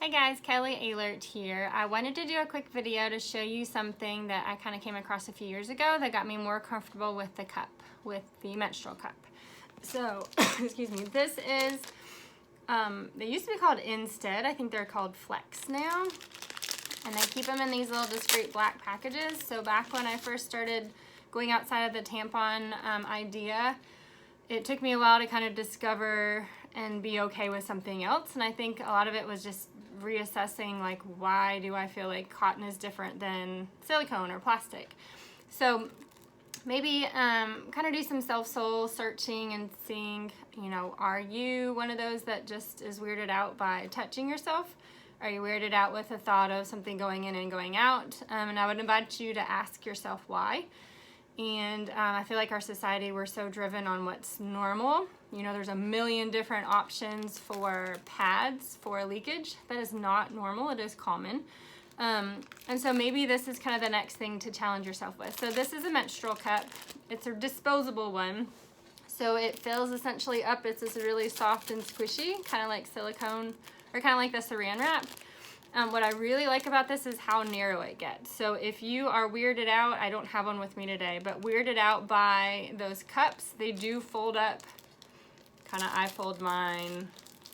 Hi guys, Kelly Ahlert here. I wanted to do a quick video to show you something that I kind of came across a few years ago that got me more comfortable with the cup, with the menstrual cup. So, excuse me, this is, they used to be called Instead. I think they're called Flex now. And they keep them in these little discreet black packages. So back when I first started going outside of the tampon idea, it took me a while to kind of discover and be okay with something else. And I think a lot of it was just reassessing, like, why do I feel like cotton is different than silicone or plastic? So maybe kind of do some self-soul searching and seeing, you know, are you one of those that just is weirded out by touching yourself? Are you weirded out with the thought of something going in and going out? And I would invite you to ask yourself why. And I feel like our society, we're so driven on what's normal. You know, there's a million different options for pads for leakage. That is not normal, it is common. And so maybe this is kind of the next thing to challenge yourself with. So this is a menstrual cup. It's a disposable one. So it fills essentially up. It's this really soft and squishy, kind of like silicone, or kind of like the saran wrap. What I really like about this is how narrow it gets. So if you are weirded out, I don't have one with me today, but weirded out by those cups, they do fold up. Kind of, I fold mine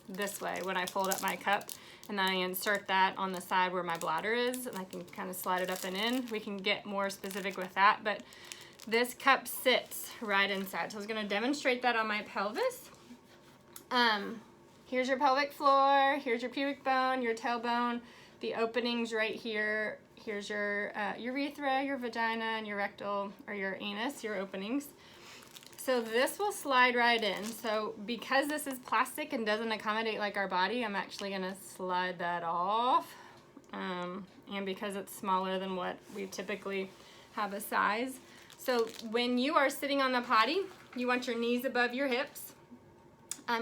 this way when I fold up my cup, and then I insert that on the side where my bladder is, and I can kind of slide it up and in. We can get more specific with that, but this cup sits right inside. So I was gonna demonstrate that on my pelvis. Here's your pelvic floor, here's your pubic bone, your tailbone, the openings right here. Here's your urethra, your vagina, and your rectal, or your anus, your openings. So this will slide right in. So because this is plastic and doesn't accommodate like our body, I'm actually gonna slide that off. And because it's smaller than what we typically have a size. So when you are sitting on the potty, you want your knees above your hips.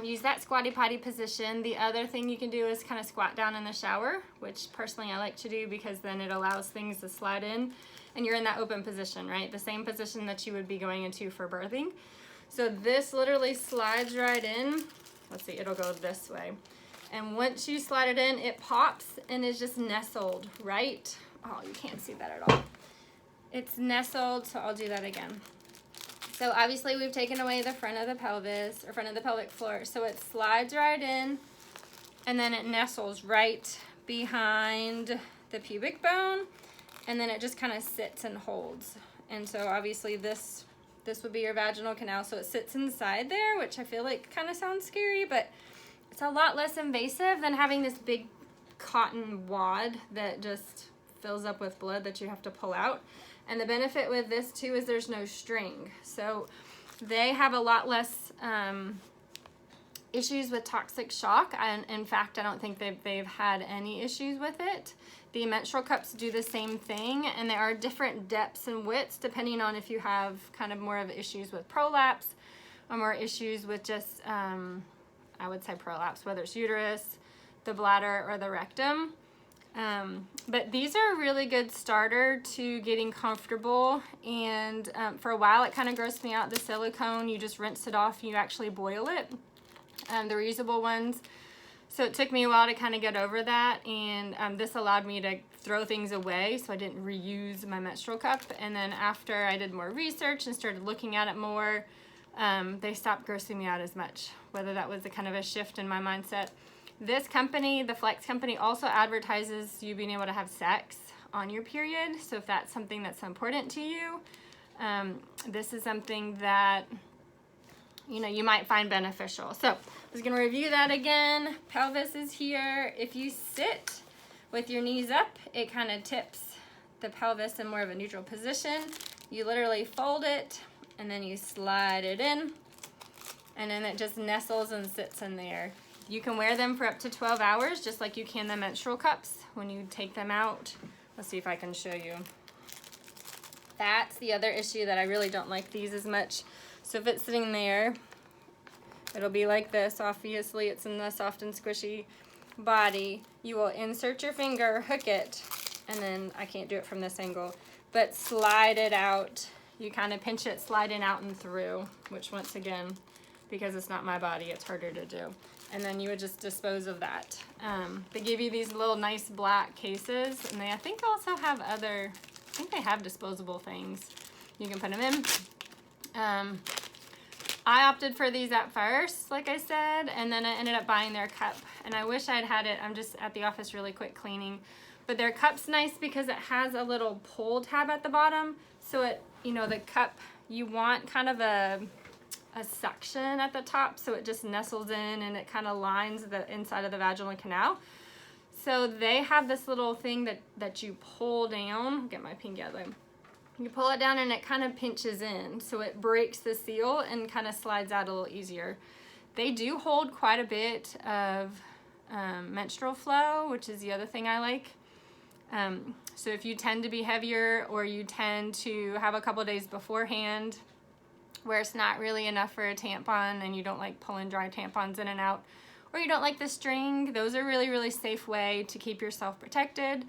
Use that squatty potty position. The other thing you can do is kind of squat down in the shower, which personally I like to do because then it allows things to slide in and you're in that open position, right? The same position that you would be going into for birthing. So this literally slides right in. Let's see, it'll go this way. And once you slide it in, it pops and is just nestled, right? Oh, you can't see that at all. It's nestled, so I'll do that again. So obviously we've taken away the front of the pelvis, or front of the pelvic floor. So it slides right in, and then it nestles right behind the pubic bone, and then it just kind of sits and holds. And so obviously this would be your vaginal canal, so it sits inside there, which I feel like kind of sounds scary, but it's a lot less invasive than having this big cotton wad that just fills up with blood that you have to pull out. And the benefit with this too is there's no string. So they have a lot less issues with toxic shock. And in fact, I don't think they've had any issues with it. The menstrual cups do the same thing, and there are different depths and widths depending on if you have kind of more of issues with prolapse or more issues with just, I would say prolapse, whether it's uterus, the bladder, or the rectum. But these are a really good starter to getting comfortable, and for a while it kind of grossed me out. The silicone, you just rinse it off, you actually boil it, the reusable ones. So it took me a while to kind of get over that, and this allowed me to throw things away so I didn't reuse my menstrual cup. And then after I did more research and started looking at it more, they stopped grossing me out as much, whether that was a kind of a shift in my mindset. This company, the Flex company, also advertises you being able to have sex on your period. So if that's something that's important to you, this is something that, you know, you might find beneficial. So I was going to review that again. Pelvis is here. If you sit with your knees up, it kind of tips the pelvis in more of a neutral position. You literally fold it, and then you slide it in, and then it just nestles and sits in there. You can wear them for up to 12 hours, just like you can the menstrual cups when you take them out. Let's see if I can show you. That's the other issue, that I really don't like these as much. So if it's sitting there, it'll be like this. Obviously, it's in the soft and squishy body. You will insert your finger, hook it, and then I can't do it from this angle, but slide it out. You kind of pinch it, slide it out and through, which once again, because it's not my body, it's harder to do. and then you would just dispose of that. They give you these little nice black cases, and they I think also have other, I think they have disposable things you can put them in. I opted for these at first, like I said, and then I ended up buying their cup, and I wish I'd had it. I'm just at the office really quick cleaning, but their cup's nice because it has a little pull tab at the bottom, so it, you know, the cup, you want kind of a suction at the top, so it just nestles in and it kind of lines the inside of the vaginal canal. So they have this little thing that you pull down. Get my pinky out of the way. You pull it down and it kind of pinches in, so it breaks the seal and kind of slides out a little easier. They do hold quite a bit of menstrual flow, which is the other thing I like. So if you tend to be heavier, or you tend to have a couple days beforehand where it's not really enough for a tampon and you don't like pulling dry tampons in and out, or you don't like the string, those are really, really safe way to keep yourself protected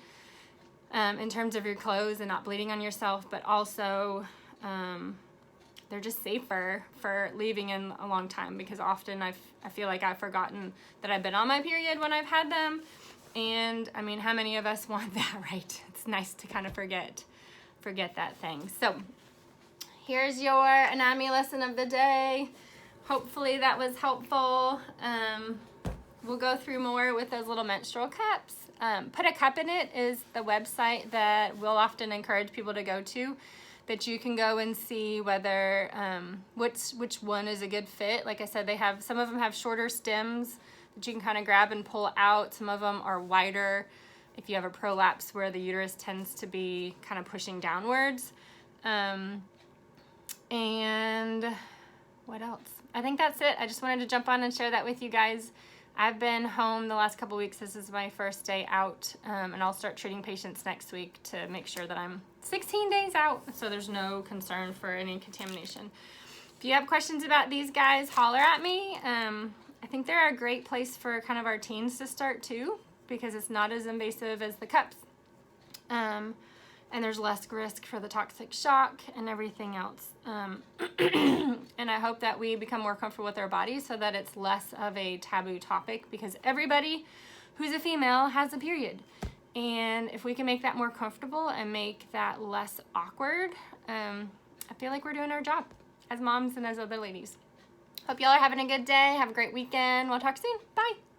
in terms of your clothes and not bleeding on yourself, but also they're just safer for leaving in a long time, because often I feel like I've forgotten that I've been on my period when I've had them. And I mean, how many of us want that, right? It's nice to kind of forget that thing. So here's your anatomy lesson of the day. Hopefully that was helpful. We'll go through more with those little menstrual cups. Put a Cup in It is the website that we'll often encourage people to go to, that you can go and see whether which one is a good fit. Like I said, they have, some of them have shorter stems that you can kind of grab and pull out. Some of them are wider if you have a prolapse where the uterus tends to be kind of pushing downwards. And what else? I think that's it. I just wanted to jump on and share that with you guys. I've been home the last couple weeks. This is my first day out, and I'll start treating patients next week to make sure that I'm 16 days out, so there's no concern for any contamination. If you have questions about these guys, holler at me. I think they're a great place for kind of our teens to start too, because it's not as invasive as the cups. And there's less risk for the toxic shock and everything else. And I hope that we become more comfortable with our bodies so that it's less of a taboo topic, because everybody who's a female has a period. And if we can make that more comfortable and make that less awkward, I feel like we're doing our job as moms and as other ladies. Hope y'all are having a good day. Have a great weekend. We'll talk soon. Bye.